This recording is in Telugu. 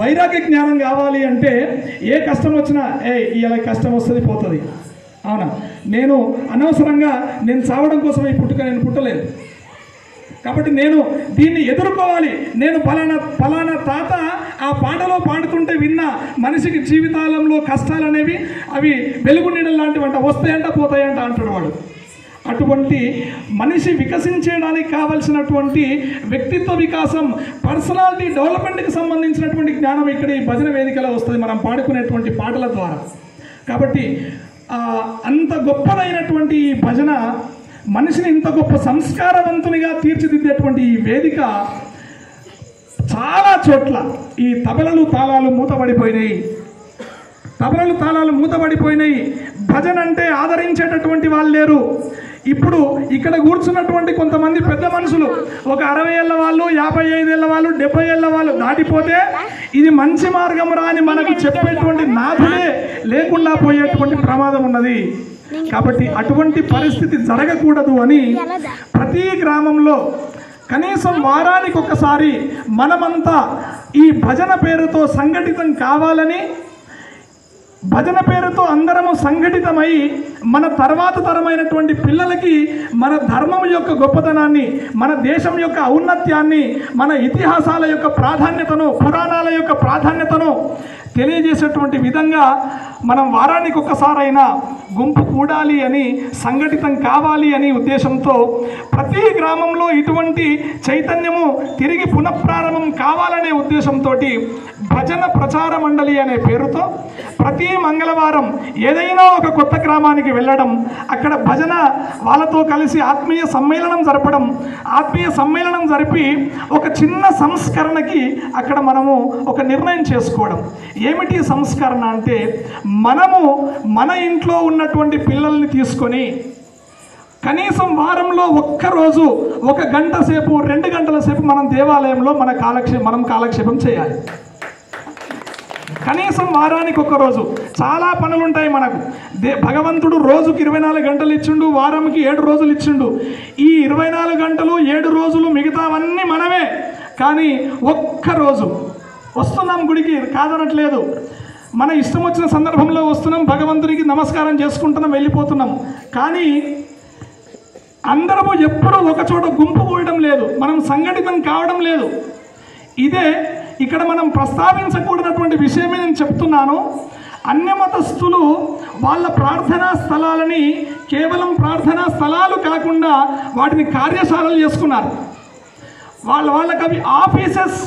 వైరాగ్య జ్ఞానం కావాలి అంటే ఏ కష్టం వచ్చినా ఇలా కష్టం వస్తుంది పోతుంది. అవునా, నేను అనవసరంగా నేను చావడం కోసం ఈ పుట్టుక నేను పుట్టలేదు కాబట్టి నేను దీన్ని ఎదుర్కోవాలి. నేను ఫలానా తాత ఆ పాటలో పాడుతుంటే విన్నా మనిషికి జీవితాలంలో కష్టాలు అనేవి అవి వెలుగు నీడలు లాంటివంట, వస్తాయంట పోతాయంట అంటాడు వాడు. అటువంటి మనిషి వికసించడానికి కావలసినటువంటి వ్యక్తిత్వ వికాసం, పర్సనాలిటీ డెవలప్మెంట్కి సంబంధించినటువంటి జ్ఞానం ఇక్కడ ఈ భజన వేదికలో వస్తుంది మనం పాడుకునేటువంటి పాటల ద్వారా. కాబట్టి అంత గొప్పదైనటువంటి ఈ భజన మనిషిని ఇంత గొప్ప సంస్కారవంతునిగా తీర్చిదిద్దేటువంటి ఈ వేదిక చాలా చోట్ల ఈ తబలలు తాళాలు మూతబడిపోయినాయి. భజన అంటే ఆదరించేటటువంటి వాళ్ళు లేరు. ఇప్పుడు ఇక్కడ కూర్చున్నటువంటి కొంతమంది పెద్ద మనుషులు ఒక 60 ఏళ్ళ వాళ్ళు, 55 ఏళ్ళ వాళ్ళు, 70 ఏళ్ళ వాళ్ళు దాటిపోతే ఇది మంచి మార్గం రా అని మనకు చెప్పేటువంటి నాథుడే లేకుండా పోయేటువంటి ప్రమాదం ఉన్నది. కాబట్టి అటువంటి పరిస్థితి జరగకూడదు అని ప్రతి గ్రామంలో కనీసం వారానికి ఒకసారి మనమంతా ఈ భజన పేరుతో సంఘటితం కావాలని, భజన పేరుతో అందరము సంఘటితమై మన తర్వాత తరమైనటువంటి పిల్లలకి మన ధర్మం యొక్క గొప్పతనాన్ని, మన దేశం యొక్క ఔన్నత్యాన్ని, మన ఇతిహాసాల యొక్క ప్రాధాన్యతను, పురాణాల యొక్క ప్రాధాన్యతను తెలియజేసేటువంటి విధంగా మనం వారానికి ఒక్కసారైనా గుంపు కూడాలి అని, సంఘటితం కావాలి అని ఉద్దేశంతో ప్రతి గ్రామంలో ఇటువంటి చైతన్యము తిరిగి పునఃప్రారంభం కావాలనే ఉద్దేశంతో భజన ప్రచార మండలి అనే పేరుతో ప్రతి మంగళవారం ఏదైనా ఒక కొత్త గ్రామానికి వెళ్ళడం, అక్కడ భజన వాళ్ళతో కలిసి ఆత్మీయ సమ్మేళనం జరపడం, ఆత్మీయ సమ్మేళనం జరిపి ఒక చిన్న సంస్కరణకి అక్కడ మనము ఒక నిర్ణయం చేసుకోవడం. ఏమిటి సంస్కరణ అంటే, మనము మన ఇంట్లో ఉన్నటువంటి పిల్లల్ని తీసుకొని కనీసం వారంలో ఒక్కరోజు 1 గంట సేపు 2 గంటల సేపు మనం దేవాలయంలో మనం కాలక్షేపం చేయాలి. కనీసం వారానికి ఒక్కరోజు. చాలా పనులు ఉంటాయి మనకు. భగవంతుడు రోజుకి 24 గంటలు ఇచ్చిండు, వారంకి 7 రోజులు ఇచ్చిండు. ఈ 24 గంటలు 7 రోజులు మిగతావన్నీ మనమే. కానీ ఒక్కరోజు వస్తున్నాం గుడికి, కాదనట్లేదు, మన ఇష్టం వచ్చిన సందర్భంలో వస్తున్నాం, భగవంతుడికి నమస్కారం చేసుకుంటున్నాం, వెళ్ళిపోతున్నాం. కానీ అందరము ఎప్పుడూ ఒకచోట గుంపు కూడడం లేదు, మనం సంఘటితం కావడం లేదు. ఇదే ఇక్కడ మనం ప్రస్తావించకూడనటువంటి విషయమే నేను చెప్తున్నాను. అన్య మతస్థులు వాళ్ళ ప్రార్థనా స్థలాలని కేవలం ప్రార్థనా స్థలాలు కాకుండా వాటిని కార్యశాలలు చేసుకున్నారు. వాళ్ళకి అవి ఆఫీసెస్